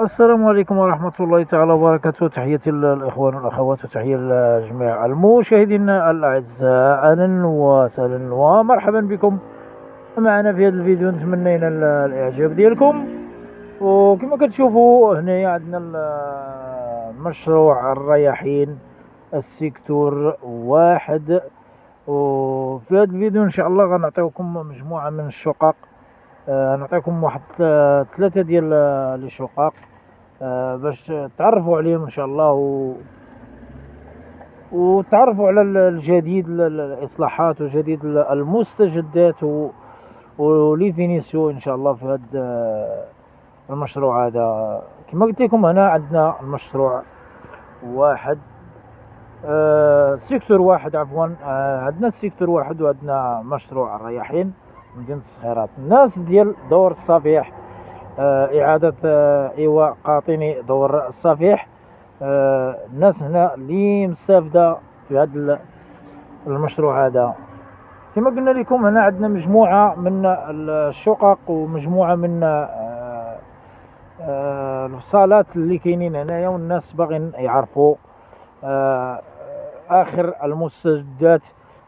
السلام عليكم ورحمة الله تعالى وبركاته. تحياتي للإخوان والأخوات وتحية لجميع المشاهدين الأعزاء. أهلا وسهلا ومرحبا بكم معنا في هذا الفيديو. نتمنى ينال الإعجاب ديالكم. وكما كتشوفوا هنايا عندنا المشروع الرياحين السيكتور واحد. وفي هذا الفيديو إن شاء الله غنعطيوكم مجموعة من الشقق. نعطيكم واحد ثلاثة ديال لي شقق باش تعرفوا عليهم ان شاء الله وتعرفوا على الجديد، الاصلاحات وجديد المستجدات ولي فينيسيو ان شاء الله في هذا المشروع هذا. كما قلت لكم هنا عندنا المشروع واحد، سيكتور واحد عفوا. عندنا السيكتور واحد وعندنا مشروع الرياحين مدينة الصخيرات. الناس ديال دور الصفيح، إعادة إيواء قاطني دور الصفيح، الناس هنا اللي مستافدة في هذا المشروع هذا. كما قلنا لكم هنا عندنا مجموعة من الشقق ومجموعة من الصالات اللي كاينين هنايا، والناس باغين يعرفوا آخر المستجدات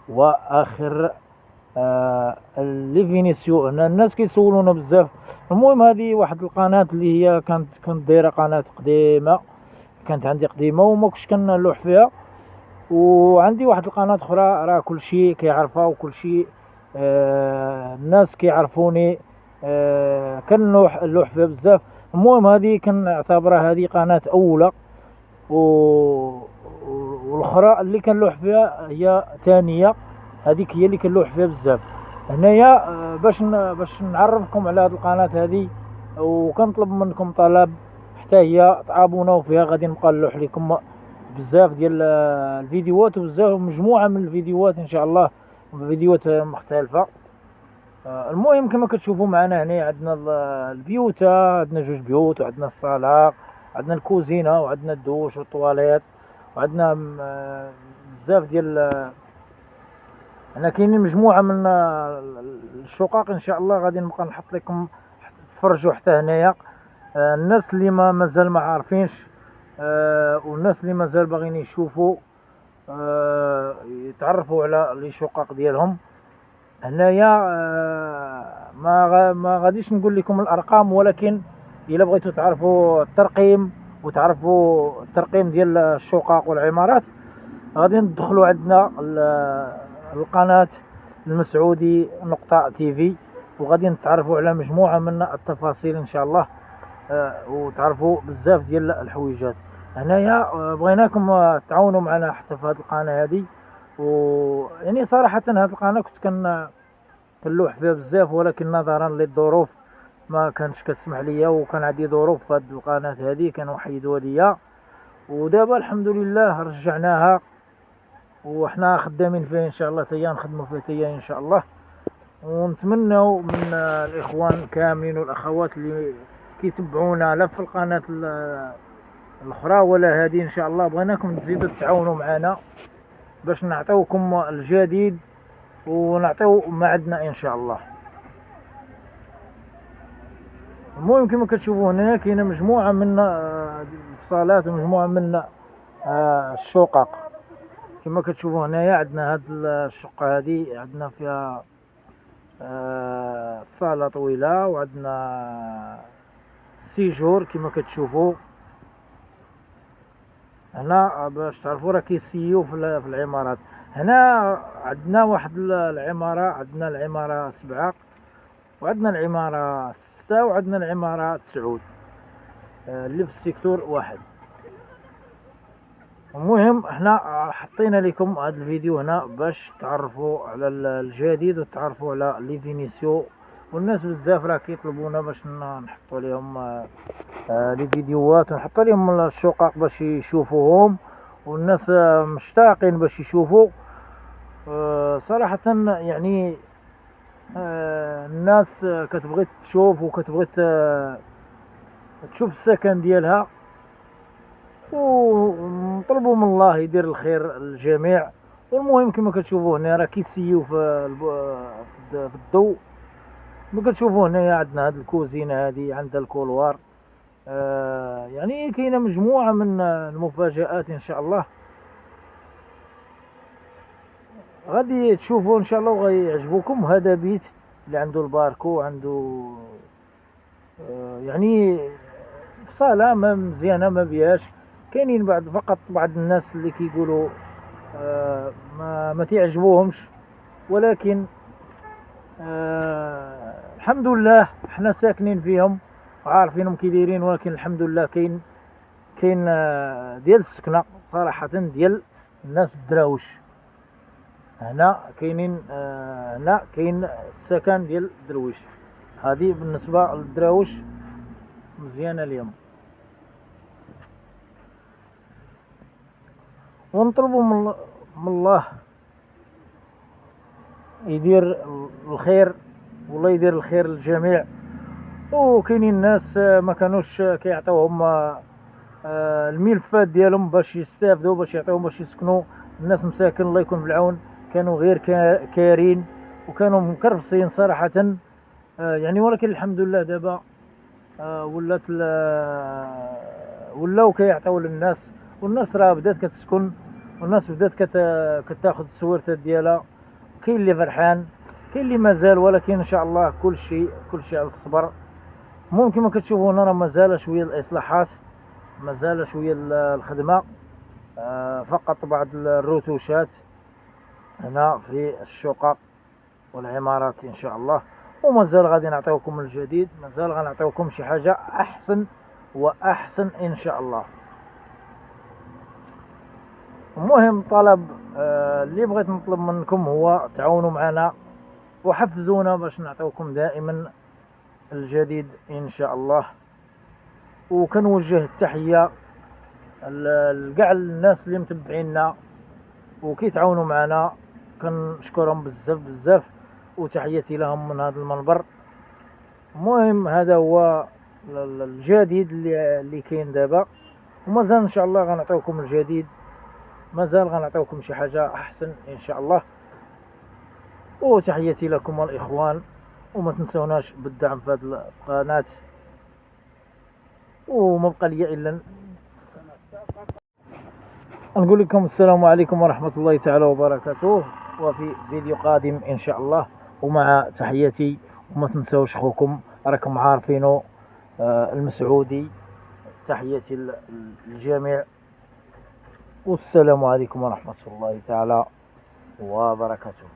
وآخر لي فينيسيو. هنا الناس كيسولونا بزاف. المهم هذه واحد القناه اللي هي كانت دايره قناه قديمه، كانت عندي قديمه وما كنتش كنلوح فيها. وعندي واحد القناه اخرى راه كلشي كيعرفها وكلشي الناس كيعرفوني، كنلوح فيها بزاف. المهم هذه كنعتبرها هذه قناه اولى، والاخرى اللي كنلوح فيها هي ثانيه. هذيك هي اللي كنلوح فيها بزاف. هنايا باش نعرفكم على هذه القناه هذه، وكنطلب منكم طلب حتى هي تعابوناو فيها. غادي نبقى نلوح لكم بزاف ديال الفيديوهات وبزاف مجموعه من الفيديوهات ان شاء الله، فيديوهات مختلفه. المهم كما كتشوفوا معنا هنا عندنا البيوت، عندنا جوج بيوت وعندنا الصاله، عندنا الكوزينه وعندنا الدوش والطواليت، وعندنا بزاف ديال هنا كاينين مجموعه من الشقق ان شاء الله. غادي نبقى نحط لكم تفرجوا حتى هنايا. الناس اللي مازال ما عارفينش، والناس اللي مازال باغيين يشوفوا يتعرفوا على لي شقق ديالهم هنايا. ما غاديش نقول لكم الارقام، ولكن الا بغيتوا تعرفوا الترقيم وتعرفوا الترقيم ديال الشقق والعمارات، غادي ندخلوا عندنا القناة المسعودي نقطة تي في، وغادي نتعرفوا على مجموعة من التفاصيل ان شاء الله، وتعرفوا بزاف ديال الحويجات هنايا. بغيناكم تعاونوا معنا حتى في هذه القناة هذه. ويعني صراحة هذه القناة كنت كنلوح فيها بزاف، ولكن نظرا للظروف ما كانش كتسمح ليا، وكان عندي ظروف في هذه القناة هذه كانوا حيدوها ليا. ودابا الحمد لله رجعناها وحنا خدامين فيها ان شاء الله، تيا نخدموا فيها تيا ان شاء الله. ونتمنوا من الاخوان كاملين والاخوات اللي كيتبعونا لا في القناه الاخرى ولا هذه ان شاء الله، بغيناكم تزيدوا تتعاونوا معنا باش نعطيوكم الجديد ونعطيو ما عندنا ان شاء الله. المهم كما كتشوفوا هنا كاينه مجموعه من الصالات ومجموعه من الشقق. كما كتشوفوا هنايا عندنا هاد الشقه هذه عندنا فيها صاله طويله، وعندنا سيجور كما كتشوفوا هنا. باش تعرفوا راه كيسيو في العمارات. هنا عندنا واحد العماره، عندنا العماره 7 وعندنا العماره 6 وعندنا العماره 9 اللي في السيكتور واحد. المهم احنا حطينا لكم هذا الفيديو هنا باش تعرفوا على الجديد وتعرفوا على لي فينيسيو. والناس بزاف راه كيطلبونا باش نحطوا لهم لي فيديوهات ونحطوا لهم الشقق باش يشوفوهم، والناس مشتاقين باش يشوفوا. صراحة يعني الناس كتبغي تشوف وكتبغي تشوف السكن ديالها، ونطلبوا من الله يدير الخير للجميع. والمهم كما كتشوفوا هنا راه كيسيو في الضوء. كما كتشوفوا هنايا عندنا هاد الكوزينه هذه عندها الكولوار، يعني كاينه مجموعه من المفاجآت ان شاء الله غادي تشوفوا ان شاء الله وغيعجبوكم. هذا بيت اللي عنده الباركو، عنده يعني في صالة ما مزيانة ما بيهاش. كاينين فقط بعض الناس اللي كيقولوا ما تعجبوهمش، ولكن الحمد لله حنا ساكنين فيهم وعارفينهم كي دايرين. ولكن الحمد لله كاين ديال السكنة صراحة ديال الناس الدراوش. هنا كاينين هنا كاين السكن ديال الدرويش. هذه بالنسبة للدراوش مزيانة اليوم. ونطلبوا من الله يدير الخير، والله يدير الخير للجميع. وكاينين ناس ما كانوش كيعطيوهم الملفات ديالهم باش يستافدوا، باش يعطيوهم باش يسكنوا. الناس مساكن الله يكون في العون، كانوا غير كارين وكانوا مكرفصين صراحة. يعني ولكن الحمد لله دابا ولات ولاو كيعطيو للناس، والناس راه بدات كتسكن، والناس بدات كتاخذ السويرتات ديالها. كاين اللي فرحان، كاين اللي مازال، ولكن ان شاء الله كل شيء على الصبر. ممكن ما كتشوفونا راه مازال شويه الاصلاحات، مازال شويه الخدمه، فقط بعض الرتوشات هنا في الشقق والعمارات ان شاء الله. ومازال غادي نعطيوكم الجديد، مازال غنعطيوكم شي حاجه احسن واحسن ان شاء الله. المهم طلب اللي بغيت نطلب منكم هو تعاونوا معنا وحفزونا باش نعطيوكم دائما الجديد ان شاء الله. وكنوجه التحيه لكاع الناس اللي متبعينا وكيتعاونوا معنا، كنشكرهم بزاف بزاف، وتحياتي لهم من هذا المنبر. المهم هذا هو الجديد اللي كاين دابا، ومازال ان شاء الله غنعطيوكم الجديد، مازال غنعطيوكم شي حاجه احسن ان شاء الله. وتحياتي لكم الاخوان، وما تنسوناش بالدعم في هذه القناه. وما بقى لي الا نقول لكم السلام عليكم ورحمه الله تعالى وبركاته، وفي فيديو قادم ان شاء الله. ومع تحياتي، وما تنسوش خوكم راكم عارفينه المسعودي. تحياتي للجميع، والسلام عليكم ورحمة الله تعالى وبركاته.